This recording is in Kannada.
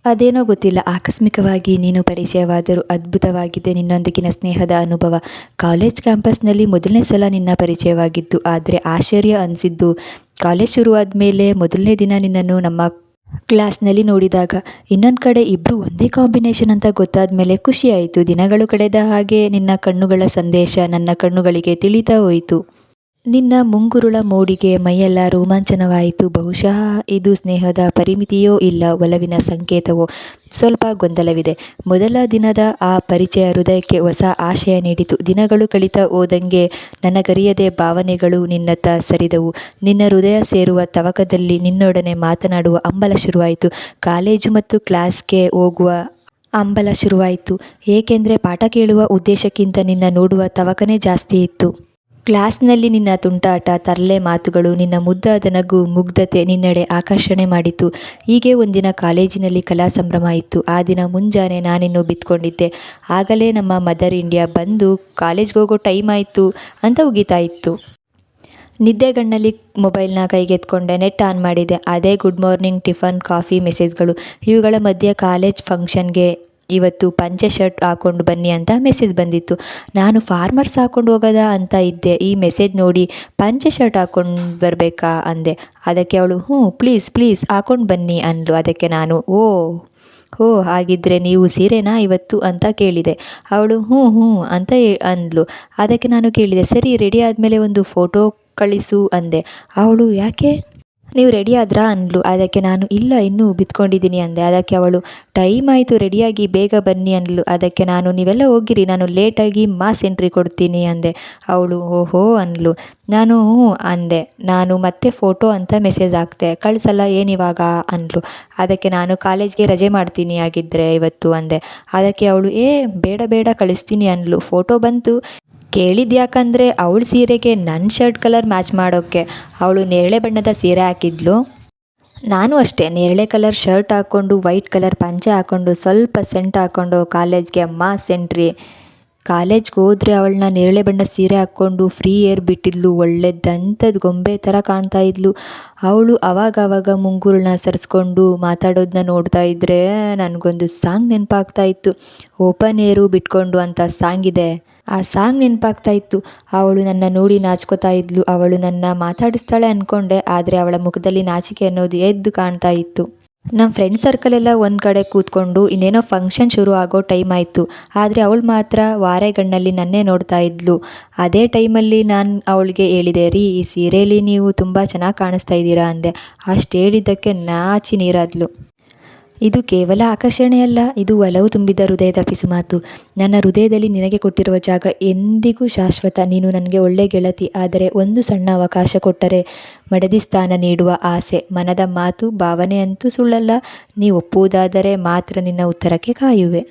ಅದೇನೋ ಗೊತ್ತಿಲ್ಲ, ಆಕಸ್ಮಿಕವಾಗಿ ನೀನು ಪರಿಚಯವಾದರೂ ಅದ್ಭುತವಾಗಿದೆ ನಿನ್ನೊಂದಿಗಿನ ಸ್ನೇಹದ ಅನುಭವ. ಕಾಲೇಜ್ ಕ್ಯಾಂಪಸ್ನಲ್ಲಿ ಮೊದಲನೇ ಸಲ ನಿನ್ನ ಪರಿಚಯವಾಗಿದ್ದು, ಆದರೆ ಆಶ್ಚರ್ಯ ಅನಿಸಿದ್ದು ಕಾಲೇಜ್ ಶುರುವಾದ ಮೇಲೆ ಮೊದಲನೇ ದಿನ ನಿನ್ನನ್ನು ನಮ್ಮ ಕ್ಲಾಸ್ನಲ್ಲಿ ನೋಡಿದಾಗ. ಇನ್ನೊಂದು ಕಡೆ ಇಬ್ಬರು ಒಂದೇ ಕಾಂಬಿನೇಷನ್ ಅಂತ ಗೊತ್ತಾದ ಮೇಲೆ ಖುಷಿಯಾಯಿತು. ದಿನಗಳು ಕಳೆದ ಹಾಗೆ ನಿನ್ನ ಕಣ್ಣುಗಳ ಸಂದೇಶ ನನ್ನ ಕಣ್ಣುಗಳಿಗೆ ತಿಳಿತಾ ಹೋಯಿತು. ನಿನ್ನ ಮುಂಗುರುಳ ಮೋಡಿಗೆ ಮೈಯೆಲ್ಲ ರೋಮಾಂಚನವಾಯಿತು. ಬಹುಶಃ ಇದು ಸ್ನೇಹದ ಪರಿಮಿತಿಯೋ ಇಲ್ಲ ಒಲವಿನ ಸಂಕೇತವೋ? ಸ್ವಲ್ಪ ಗೊಂದಲವಿದೆ. ಮೊದಲ ದಿನದ ಆ ಪರಿಚಯ ಹೃದಯಕ್ಕೆ ಹೊಸ ಆಶಯ ನೀಡಿತು. ದಿನಗಳು ಕಳೀತಾ ಹೋದಂಗೆ ನನಗರಿಯದೆ ಭಾವನೆಗಳು ನಿನ್ನತ್ತ ಸರಿದವು. ನಿನ್ನ ಹೃದಯ ಸೇರುವ ತವಕದಲ್ಲಿ ನಿನ್ನೊಡನೆ ಮಾತನಾಡುವ ಹಂಬಲ ಶುರುವಾಯಿತು. ಕಾಲೇಜು ಮತ್ತು ಕ್ಲಾಸ್ಗೆ ಹೋಗುವ ಹಂಬಲ ಶುರುವಾಯಿತು. ಏಕೆಂದರೆ ಪಾಠ ಕೇಳುವ ಉದ್ದೇಶಕ್ಕಿಂತ ನಿನ್ನ ನೋಡುವ ತವಕನೇ ಜಾಸ್ತಿ ಇತ್ತು. ಕ್ಲಾಸ್ನಲ್ಲಿ ನಿನ್ನ ತುಂಟಾಟ, ತರಲೆ ಮಾತುಗಳು, ನಿನ್ನ ಮುದ್ದಾದ ನಗು, ಮುಗ್ಧತೆ ನಿನ್ನೆಡೆ ಆಕರ್ಷಣೆ ಮಾಡಿತು. ಹೀಗೆ ಒಂದಿನ ಕಾಲೇಜಿನಲ್ಲಿ ಕಲಾ ಸಂಭ್ರಮ ಇತ್ತು. ಆ ದಿನ ಮುಂಜಾನೆ ನಾನಿನ್ನು ಬಿತ್ಕೊಂಡಿದ್ದೆ. ಆಗಲೇ ನಮ್ಮ ಮದರ್ ಇಂಡಿಯಾ ಬಂದು ಕಾಲೇಜ್ಗೆ ಹೋಗೋ ಟೈಮ್ ಆಯಿತು ಅಂತ ಉಗೀತಾ ಇತ್ತು. ನಿದ್ದೆಗಣ್ಣಲ್ಲಿ ಮೊಬೈಲ್ನ ಕೈಗೆತ್ಕೊಂಡೆ, ನೆಟ್ ಆನ್ ಮಾಡಿದೆ. ಅದೇ ಗುಡ್ ಮಾರ್ನಿಂಗ್, ಟಿಫನ್, ಕಾಫಿ, ಮೆಸೇಜ್ಗಳು. ಇವುಗಳ ಮಧ್ಯೆ ಕಾಲೇಜ್ ಫಂಕ್ಷನ್ಗೆ ಇವತ್ತು ಪಂಚೆ ಶರ್ಟ್ ಹಾಕ್ಕೊಂಡು ಬನ್ನಿ ಅಂತ ಮೆಸೇಜ್ ಬಂದಿತ್ತು. ನಾನು ಫಾರ್ಮರ್ಸ್ ಹಾಕ್ಕೊಂಡು ಹೋಗೋದಾ ಅಂತ ಇದ್ದೆ. ಈ ಮೆಸೇಜ್ ನೋಡಿ ಪಂಚೆ ಶರ್ಟ್ ಹಾಕ್ಕೊಂಡು ಬರಬೇಕಾ ಅಂದೆ. ಅದಕ್ಕೆ ಅವಳು ಹ್ಞೂ ಪ್ಲೀಸ್ ಪ್ಲೀಸ್ ಹಾಕ್ಕೊಂಡು ಬನ್ನಿ ಅಂದ್ಲು. ಅದಕ್ಕೆ ನಾನು ಓ ಹಾಗಿದ್ರೆ ನೀವು ಸೀರೆನಾ ಇವತ್ತು ಅಂತ ಕೇಳಿದೆ. ಅವಳು ಹ್ಞೂ ಹ್ಞೂ ಅಂತ ಅಂದ್ಲು. ಅದಕ್ಕೆ ನಾನು ಕೇಳಿದೆ, ಸರಿ ರೆಡಿ ಆದಮೇಲೆ ಒಂದು ಫೋಟೋ ಕಳಿಸು ಅಂದೆ. ಅವಳು ಯಾಕೆ, ನೀವು ರೆಡಿ ಆದ್ರಾ ಅಂದ್ಲು. ಅದಕ್ಕೆ ನಾನು ಇಲ್ಲ ಇನ್ನೂ ಬಿತ್ಕೊಂಡಿದ್ದೀನಿ ಅಂದೆ. ಅದಕ್ಕೆ ಅವಳು ಟೈಮ್ ಆಯಿತು ರೆಡಿಯಾಗಿ ಬೇಗ ಬನ್ನಿ ಅಂದ್ಲು. ಅದಕ್ಕೆ ನಾನು ನೀವೆಲ್ಲ ಹೋಗಿರಿ, ನಾನು ಲೇಟಾಗಿ ಮಾಸ್ ಎಂಟ್ರಿ ಕೊಡ್ತೀನಿ ಅಂದೆ. ಅವಳು ಓಹೋ ಅಂದ್ಲು. ನಾನು ಹ್ಞೂ ಅಂದೆ. ನಾನು ಮತ್ತೆ ಫೋಟೋ ಅಂತ ಮೆಸೇಜ್ ಹಾಕ್ದೆ. ಕಳಿಸಲ್ಲ ಏನಿವಾಗ ಅಂದ್ಲು. ಅದಕ್ಕೆ ನಾನು ಕಾಲೇಜ್ಗೆ ರಜೆ ಮಾಡ್ತೀನಿ ಆಗಿದ್ದರೆ ಇವತ್ತು ಅಂದೆ. ಅದಕ್ಕೆ ಅವಳು ಬೇಡ ಬೇಡ ಕಳಿಸ್ತೀನಿ ಅಂದ್ಲು. ಫೋಟೋ ಬಂತು. ಕೇಳಿದ್ಯಾಕಂದರೆ ಅವಳ ಸೀರೆಗೆ ನನ್ನ ಶರ್ಟ್ ಕಲರ್ ಮ್ಯಾಚ್ ಮಾಡೋಕ್ಕೆ. ಅವಳು ನೇರಳೆ ಬಣ್ಣದ ಸೀರೆ ಹಾಕಿದ್ಲು. ನಾನು ಅಷ್ಟೇ ನೇರಳೆ ಕಲರ್ ಶರ್ಟ್ ಹಾಕ್ಕೊಂಡು ವೈಟ್ ಕಲರ್ ಪಂಚೆ ಹಾಕ್ಕೊಂಡು ಸ್ವಲ್ಪ ಸೆಂಟ್ ಹಾಕ್ಕೊಂಡು ಕಾಲೇಜ್ಗೆ ಮಾಸ್ ಎಂಟ್ರಿ. ಕಾಲೇಜ್ಗೆ ಹೋದರೆ ಅವಳನ್ನ ನೇರಳೆ ಬಣ್ಣ ಸೀರೆ ಹಾಕ್ಕೊಂಡು ಫ್ರೀ ಏರ್ ಬಿಟ್ಟಿದ್ಲು. ಒಳ್ಳೆ ದಂತದ ಗೊಂಬೆ ಥರ ಕಾಣ್ತಾ ಇದ್ಲು. ಅವಳು ಅವಾಗವಾಗ ಮುಂಗುರುಳನ್ನ ಸರಿಸ್ಕೊಂಡು ಮಾತಾಡೋದನ್ನ ನೋಡ್ತಾ ಇದ್ದರೆ ನನಗೊಂದು ಸಾಂಗ್ ನೆನಪಾಗ್ತಾ ಇತ್ತು. ಓಪನ್ ಏರು ಬಿಟ್ಕೊಂಡು ಅಂತ ಸಾಂಗ್ ಇದೆ, ಆ ಸಾಂಗ್ ನೆನಪಾಗ್ತಾ ಇತ್ತು. ಅವಳು ನನ್ನ ನೋಡಿ ನಾಚ್ಕೋತಾ ಇದ್ಲು. ಅವಳು ನನ್ನ ಮಾತಾಡಿಸ್ತಾಳೆ ಅಂದ್ಕೊಂಡೆ, ಆದರೆ ಅವಳ ಮುಖದಲ್ಲಿ ನಾಚಿಕೆ ಅನ್ನೋದು ಎದ್ದು ಕಾಣ್ತಾ ಇತ್ತು. ನಮ್ಮ ಫ್ರೆಂಡ್ ಸರ್ಕಲೆಲ್ಲ ಒಂದು ಕಡೆ ಕೂತ್ಕೊಂಡು ಇನ್ನೇನೋ ಫಂಕ್ಷನ್ ಶುರು ಆಗೋ ಟೈಮ್ ಆಯಿತು. ಆದರೆ ಅವಳು ಮಾತ್ರ ವಾರೆಗಣ್ಣಲ್ಲಿ ನನ್ನೇ ನೋಡ್ತಾ ಇದ್ಲು. ಅದೇ ಟೈಮಲ್ಲಿ ನಾನು ಅವಳಿಗೆ ಹೇಳಿದೆ, ರೀ ಈ ಸೀರೆಯಲ್ಲಿ ನೀವು ತುಂಬ ಚೆನ್ನಾಗಿ ಕಾಣಿಸ್ತಾ ಇದ್ದೀರಾ ಅಂದೆ. ಅಷ್ಟು ಹೇಳಿದ್ದಕ್ಕೆ ನಾಚಿ ನೀರಾದ್ಲು. ಇದು ಕೇವಲ ಆಕರ್ಷಣೆಯಲ್ಲ, ಇದು ಒಲವು ತುಂಬಿದ ಹೃದಯದ ಪಿಸುಮಾತು. ನನ್ನ ಹೃದಯದಲ್ಲಿ ನಿನಗೆ ಕೊಟ್ಟಿರುವ ಜಾಗ ಎಂದಿಗೂ ಶಾಶ್ವತ. ನೀನು ನನಗೆ ಒಳ್ಳೆ ಗೆಳತಿ. ಆದರೆ ಒಂದು ಸಣ್ಣ ಅವಕಾಶ ಕೊಟ್ಟರೆ ಮಡದಿ ಸ್ಥಾನ ನೀಡುವ ಆಸೆ. ಮನದ ಮಾತು ಭಾವನೆ ಅಂತೂ ಸುಳ್ಳಲ್ಲ. ನೀ ಒಪ್ಪುವುದಾದರೆ ಮಾತ್ರ ನಿನ್ನ ಉತ್ತರಕ್ಕೆ ಕಾಯುವೆ.